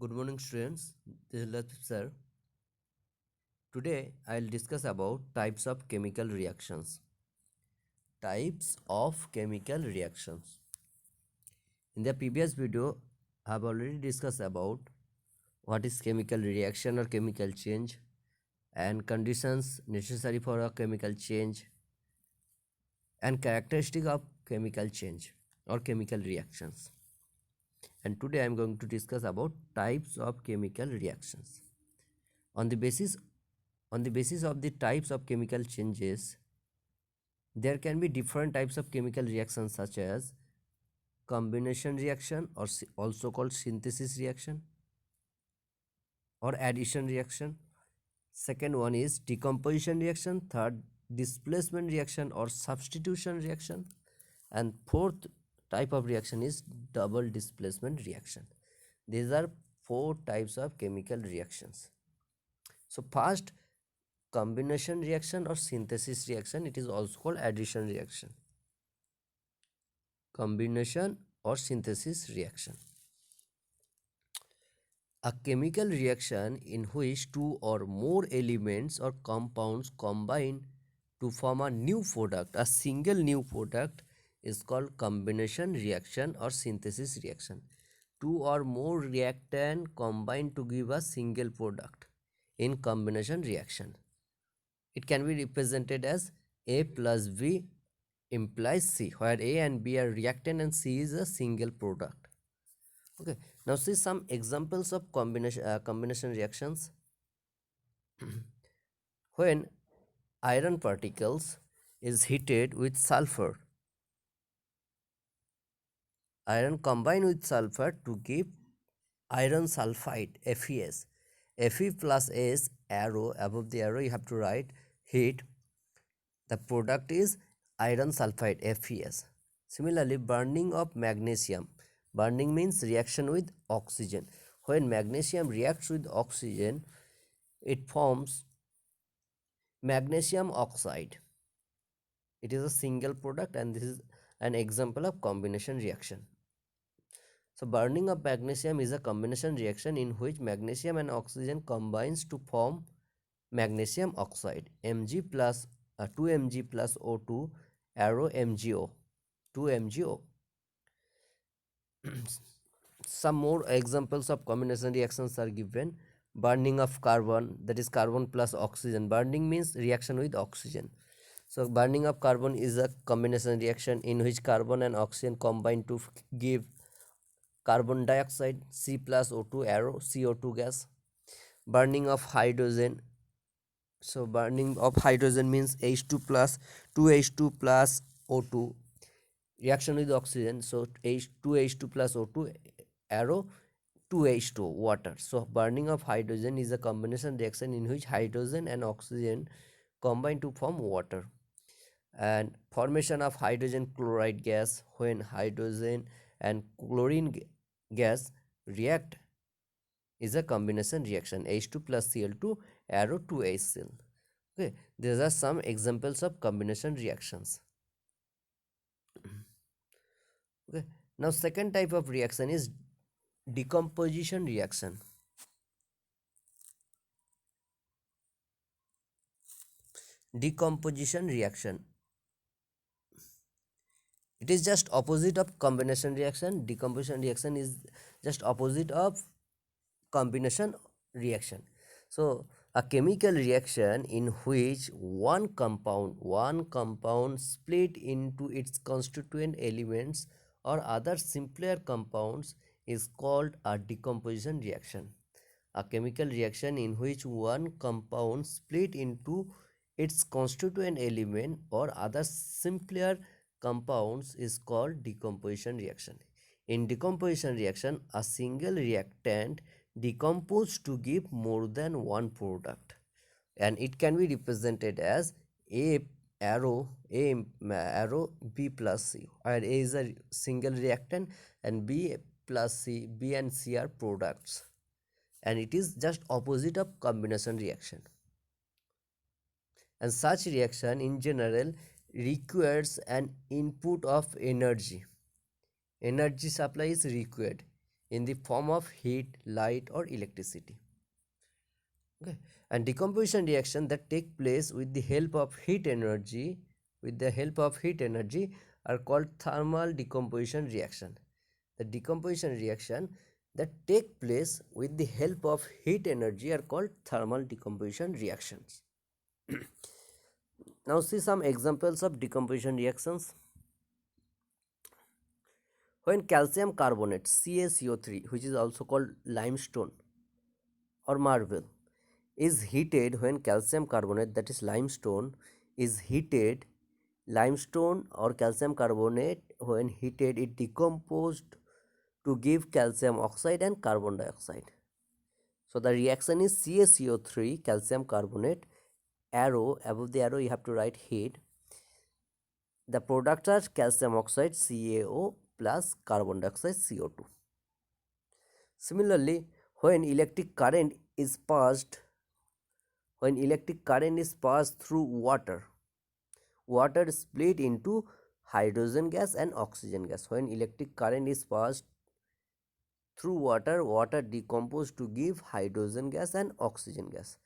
Good morning, students. This is Latif sir. Today, I'll discuss about types of chemical reactions. Types of chemical reactions. In the previous video, I have already discussed about what is chemical reaction or chemical change and conditions necessary for a chemical change and characteristic of chemical change or chemical reactions. And today I am going to discuss about types of chemical reactions. On the basis of the types of chemical changes, there can be different types of chemical reactions such as combination reaction or also called synthesis reaction or addition reaction. Second one is decomposition reaction. Third, displacement reaction or substitution reaction. And fourth type of reaction is double displacement reaction. These are four types of chemical reactions. So first, combination reaction or synthesis reaction, it is also called addition reaction. Combination or synthesis reaction. A chemical reaction in which two or more elements or compounds combine to form a new product, a single new product, is called combination reaction or synthesis reaction. Two or more reactant combine to give a single product in combination reaction. It can be represented as A plus B implies C, where A and B are reactant and C is a single product. Okay, now see some examples of combination reactions. When iron particles is heated with sulfur, iron combine with sulfur to give iron sulfide, FeS. Fe plus S arrow, above the arrow you have to write heat. The product is iron sulfide, FeS. Similarly, burning of magnesium. Burning means reaction with oxygen. When magnesium reacts with oxygen, it forms magnesium oxide. It is a single product and this is an example of combination reaction. So burning of magnesium is a combination reaction in which magnesium and oxygen combines to form magnesium oxide, Mg plus 2Mg plus O2 arrow MgO, 2MgO. Some more examples of combination reactions are given. Burning of carbon, that is carbon plus oxygen. Burning means reaction with oxygen. So burning of carbon is a combination reaction in which carbon and oxygen combine to give carbon dioxide, C plus O2 arrow, CO2 gas. Burning of hydrogen. So burning of hydrogen means H2 plus 2H2 plus O2 reaction with oxygen. So H2 plus O2 arrow 2H2 water. So burning of hydrogen is a combination reaction in which hydrogen and oxygen combine to form water. And formation of hydrogen chloride gas, when hydrogen and chlorine gas react, is a combination reaction, H2 plus Cl2 arrow 2HCl. Okay, these are some examples of combination reactions. Okay, now second type of reaction is decomposition reaction. Decomposition reaction, it is just opposite of combination reaction. Decomposition reaction is just opposite of combination reaction. So a chemical reaction in which one compound split into its constituent elements or other simpler compounds is called a decomposition reaction. A chemical reaction in which one compound split into its constituent element or other simpler compounds is called decomposition reaction. In decomposition reaction, a single reactant decomposes to give more than one product, and it can be represented as A arrow B plus C, where A is a single reactant and B plus C, B and C are products, and it is just opposite of combination reaction. And such reaction in general requires an input of energy. Energy supply is required in the form of heat, light, or electricity. Okay, and decomposition reaction that take place with the help of heat energy, are called thermal decomposition reaction. The decomposition reaction that take place with the help of heat energy are called thermal decomposition reactions. Now see some examples of decomposition reactions. When calcium carbonate CaCO3, which is also called limestone or marble, is heated, when calcium carbonate, that is limestone, is heated, limestone or calcium carbonate, when heated, it decomposed to give calcium oxide and carbon dioxide. So the reaction is CaCO3, calcium carbonate, arrow, above the arrow you have to write heat. The products are calcium oxide CaO plus carbon dioxide CO2. Similarly, when electric current is passed through water, water split into hydrogen gas and oxygen gas. When electric current is passed through water, water decomposed to give hydrogen gas and oxygen gas.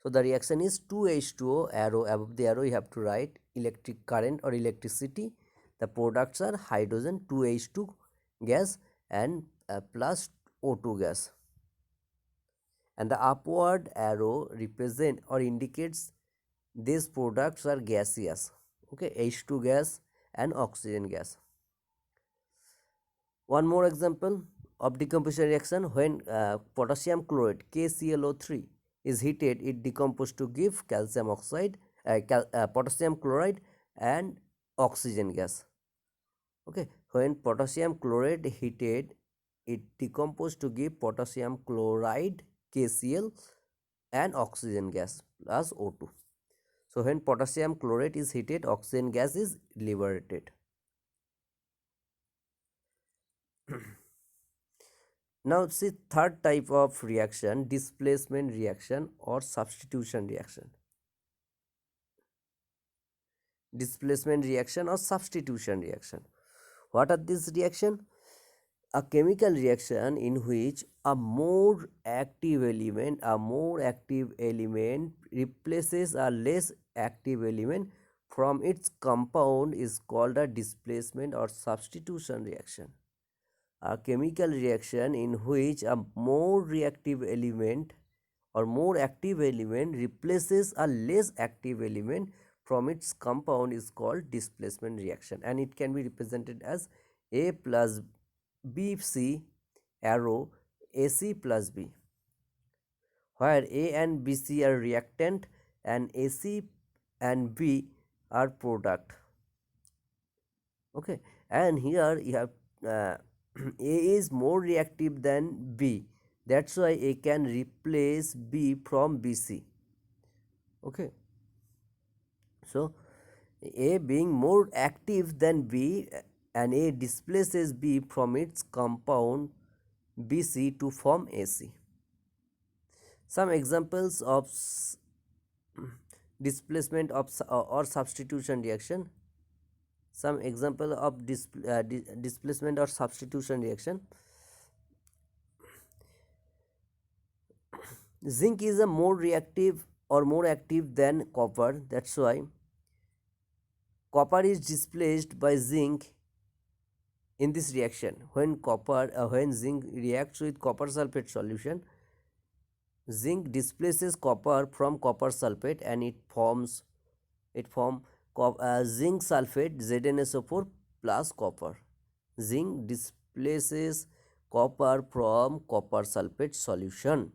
So the reaction is 2H2O, arrow, above the arrow you have to write electric current or electricity. The products are hydrogen 2H2 gas and plus O2 gas. And the upward arrow represent or indicates these products are gaseous. Okay, H2 gas and oxygen gas. One more example of decomposition reaction: when potassium chloride KClO3 is heated, it decomposes to give calcium oxide, potassium chloride and oxygen gas. Okay, when potassium chloride heated, it decomposes to give potassium chloride KCl and oxygen gas plus O2. So when potassium chloride is heated, oxygen gas is liberated. Now see third type of reaction, displacement reaction or substitution reaction. Displacement reaction or substitution reaction. What are these reaction? A chemical reaction in which a more active element replaces a less active element from its compound is called a displacement or substitution reaction. A chemical reaction in which a more reactive element or more active element replaces a less active element from its compound is called displacement reaction, and it can be represented as A plus BC, arrow, AC plus B, where A and BC are reactant and AC and B are product. Okay, and here you have A is more reactive than B, that's why A can replace B from BC. Okay, so A being more active than B, and A displaces B from its compound BC to form AC. Some examples of displacement of or substitution reaction. Some example of displacement or substitution reaction. Zinc is a more reactive or more active than copper, that's why copper is displaced by zinc in this reaction. When zinc reacts with copper sulfate solution, zinc displaces copper from copper sulfate and it forms zinc sulfate ZnSO4 plus copper. Zinc displaces copper from copper sulfate solution.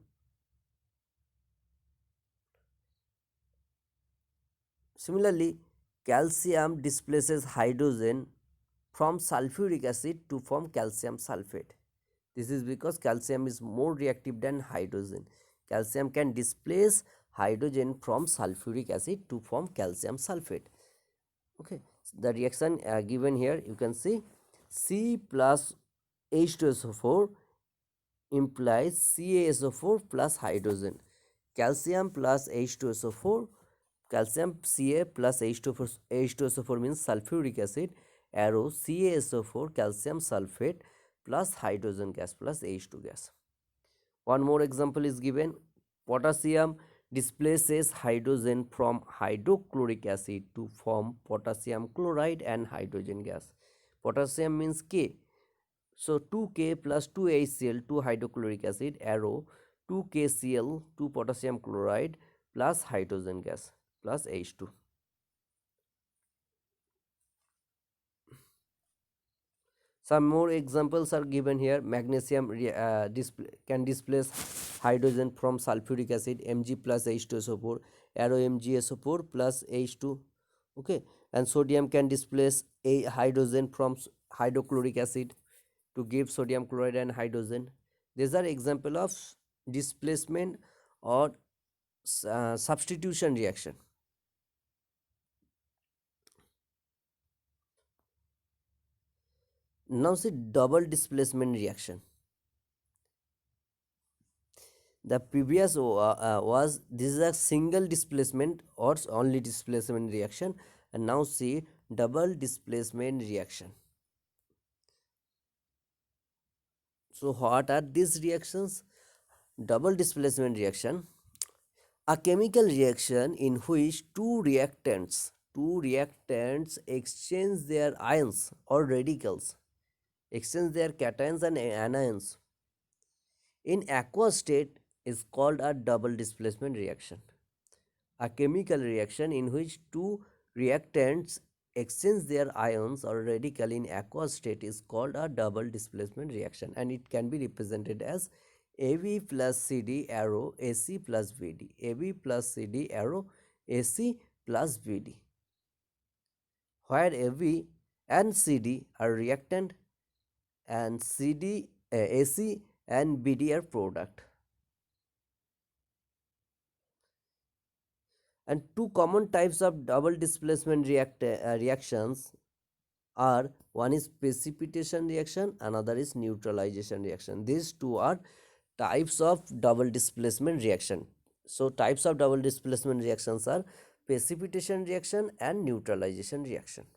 Similarly, calcium displaces hydrogen from sulfuric acid to form calcium sulfate. This is because calcium is more reactive than hydrogen. Calcium can displace hydrogen from sulfuric acid to form calcium sulfate. Okay, the reaction given here you can see C plus H2SO4 implies CaSO4 plus hydrogen. Calcium plus H2SO4, calcium Ca plus H2SO4 means sulfuric acid, arrow CaSO4 calcium sulfate plus hydrogen gas plus H2 gas. One more example is given. Potassium displaces hydrogen from hydrochloric acid to form potassium chloride and hydrogen gas. Potassium means K. So 2K plus 2HCl, 2 hydrochloric acid, arrow 2KCl, 2 potassium chloride plus hydrogen gas plus H2. Some more examples are given here. Magnesium can displace hydrogen from sulfuric acid, Mg plus H2SO4, arrow MgSO4 plus H2. Okay, and sodium can displace a hydrogen from hydrochloric acid to give sodium chloride and hydrogen. These are example of displacement or substitution reaction. Now see double displacement reaction. The previous was this is a single displacement or only displacement reaction, and now see double displacement reaction. So what are these reactions? Double displacement reaction, a chemical reaction in which two reactants exchange their ions or radicals, exchange their cations and anions in aqueous state is called a double displacement reaction. A chemical reaction in which two reactants exchange their ions or radical in aqueous state is called a double displacement reaction, and it can be represented as AB plus CD arrow AC plus BD, AB plus CD arrow AC plus BD, where AB and CD are reactant and AC and BD are product. And two common types of double displacement reactions are, one is precipitation reaction, another is neutralization reaction. These two are types of double displacement reaction. So types of double displacement reactions are precipitation reaction and neutralization reaction.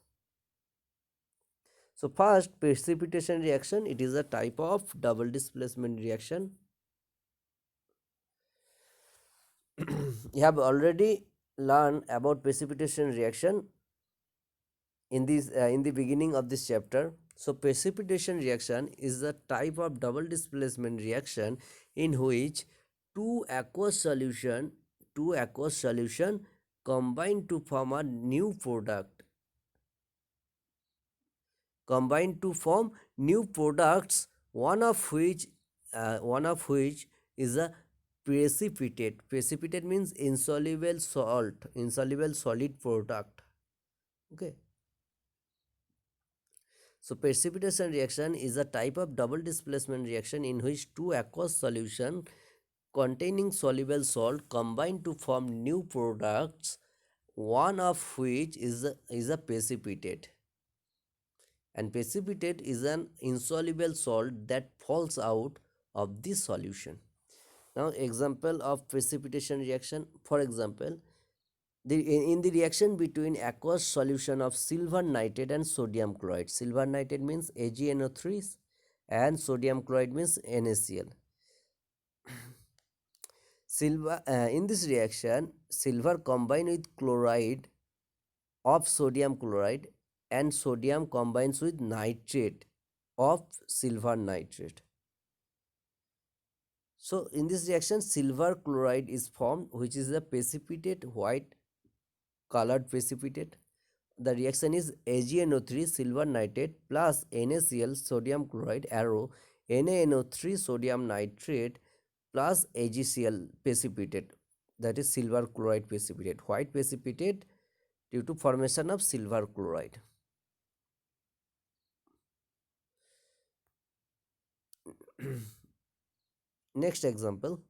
So first, precipitation reaction, it is a type of double displacement reaction. You have already learned about precipitation reaction in the beginning of this chapter. So precipitation reaction is a type of double displacement reaction in which two aqueous solution combine to form a new product, one of which is a precipitate. Precipitate means insoluble solid product. Okay. So precipitation reaction is a type of double displacement reaction in which two aqueous solution containing soluble salt combine to form new products, one of which is a precipitate. And precipitate is an insoluble salt that falls out of the solution. Now example of precipitation reaction, for example, in the reaction between aqueous solution of silver nitrate and sodium chloride. Silver nitrate means AgNO3 and sodium chloride means NaCl. In this reaction, silver combine with chloride of sodium chloride and sodium combines with nitrate of silver nitrate. So in this reaction, silver chloride is formed, which is a precipitate, white colored precipitate. The reaction is AgNO3 silver nitrate plus NaCl sodium chloride arrow NaNO3 sodium nitrate plus AgCl precipitate, that is silver chloride precipitate, white precipitate due to formation of silver chloride. Next example,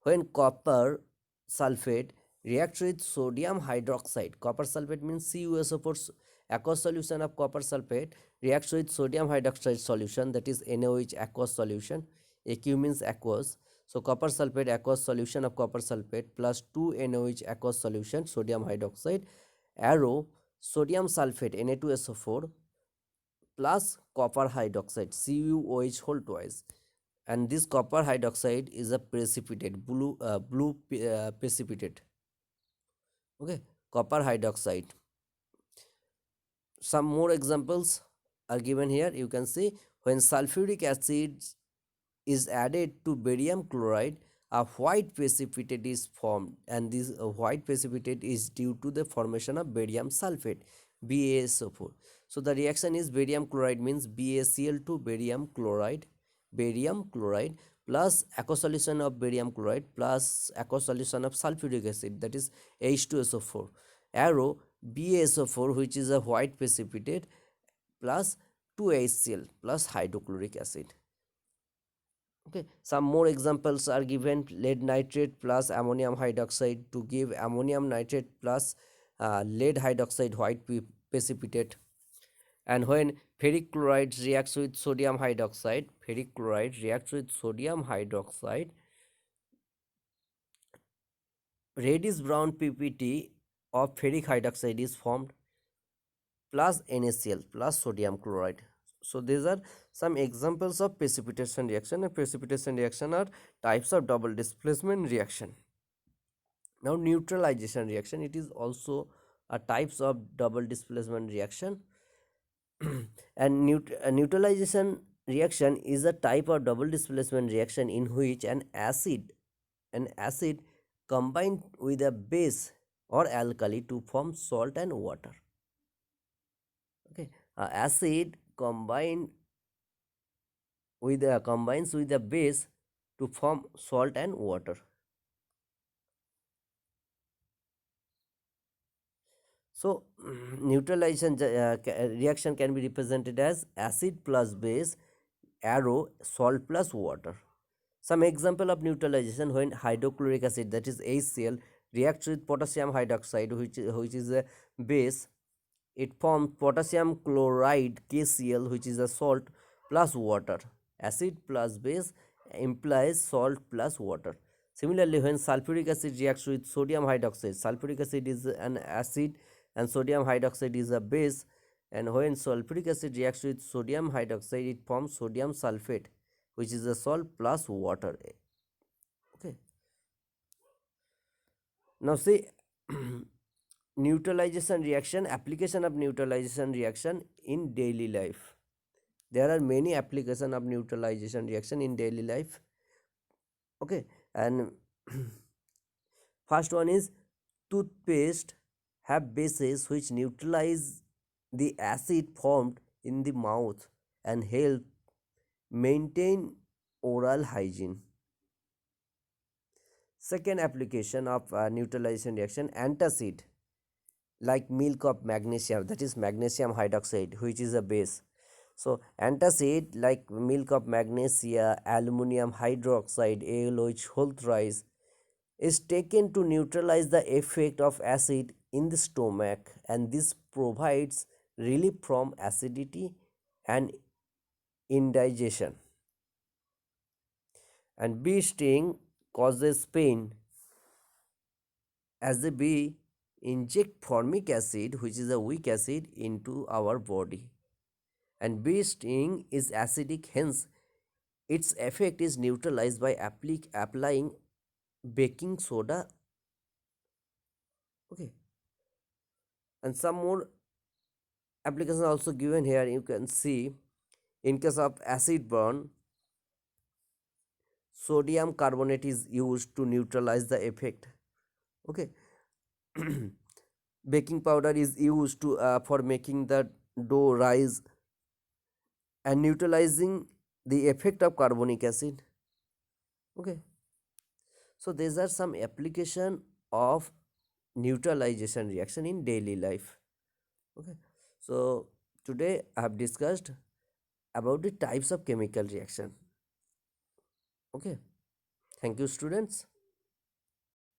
when copper sulfate reacts with sodium hydroxide. Copper sulfate means CuSO4, aqueous solution of copper sulfate reacts with sodium hydroxide solution, that is NaOH aqueous solution. Aq means aqueous. So copper sulfate aqueous solution of copper sulfate plus 2 NaOH aqueous solution sodium hydroxide arrow sodium sulfate Na2SO4 plus copper hydroxide CuOH whole twice, and this copper hydroxide is a precipitate, blue precipitate. Okay, copper hydroxide. Some more examples are given here. You can see when sulfuric acid is added to barium chloride, a white precipitate is formed, and this white precipitate is due to the formation of barium sulfate, BaSO4. So the reaction is barium chloride means BaCl2 barium chloride plus aqueous solution of barium chloride plus aqueous solution of sulfuric acid, that is H2SO4. Arrow BaSO4, which is a white precipitate, plus 2HCl plus hydrochloric acid. Okay, some more examples are given. Lead nitrate plus ammonium hydroxide to give ammonium nitrate plus lead hydroxide white precipitate. And when ferric chloride reacts with sodium hydroxide, reddish brown PPT of ferric hydroxide is formed plus NaCl plus sodium chloride. So these are some examples of precipitation reaction, and precipitation reaction are types of double displacement reaction. Now neutralization reaction, it is also a types of double displacement reaction. And neutralization reaction is a type of double displacement reaction in which an acid combined with a base or alkali to form salt and water. Okay, acid combines with a base to form salt and water. So neutralization reaction can be represented as acid plus base, arrow salt plus water. Some example of neutralization: when hydrochloric acid, that is HCl, reacts with potassium hydroxide, which is a base, it forms potassium chloride KCl, which is a salt, plus water. Acid plus base implies salt plus water. Similarly, when sulfuric acid reacts with sodium hydroxide, sulfuric acid is an acid and sodium hydroxide is a base, and when sulfuric acid reacts with sodium hydroxide, it forms sodium sulfate, which is a salt plus water. Okay, now see neutralization reaction, application of neutralization reaction in daily life. There are many applications of neutralization reaction in daily life. Okay, and first one is toothpaste have bases which neutralize the acid formed in the mouth and help maintain oral hygiene. Second application of neutralization reaction, antacid like milk of magnesium, that is magnesium hydroxide, which is a base. So antacid like milk of magnesia, aluminum hydroxide, ALOH whole thrice, is taken to neutralize the effect of acid in the stomach, and this provides relief from acidity and indigestion. And bee sting causes pain as the bee inject formic acid, which is a weak acid, into our body. And bee sting is acidic, hence its effect is neutralized by applying baking soda. Okay, and some more applications also given here. You can see, in case of acid burn, sodium carbonate is used to neutralize the effect. Okay, baking powder is used to for making the dough rise and neutralizing the effect of carbonic acid. Okay, so these are some application of neutralization reaction in daily life. Okay, so today I have discussed about the types of chemical reaction. Okay, thank you students.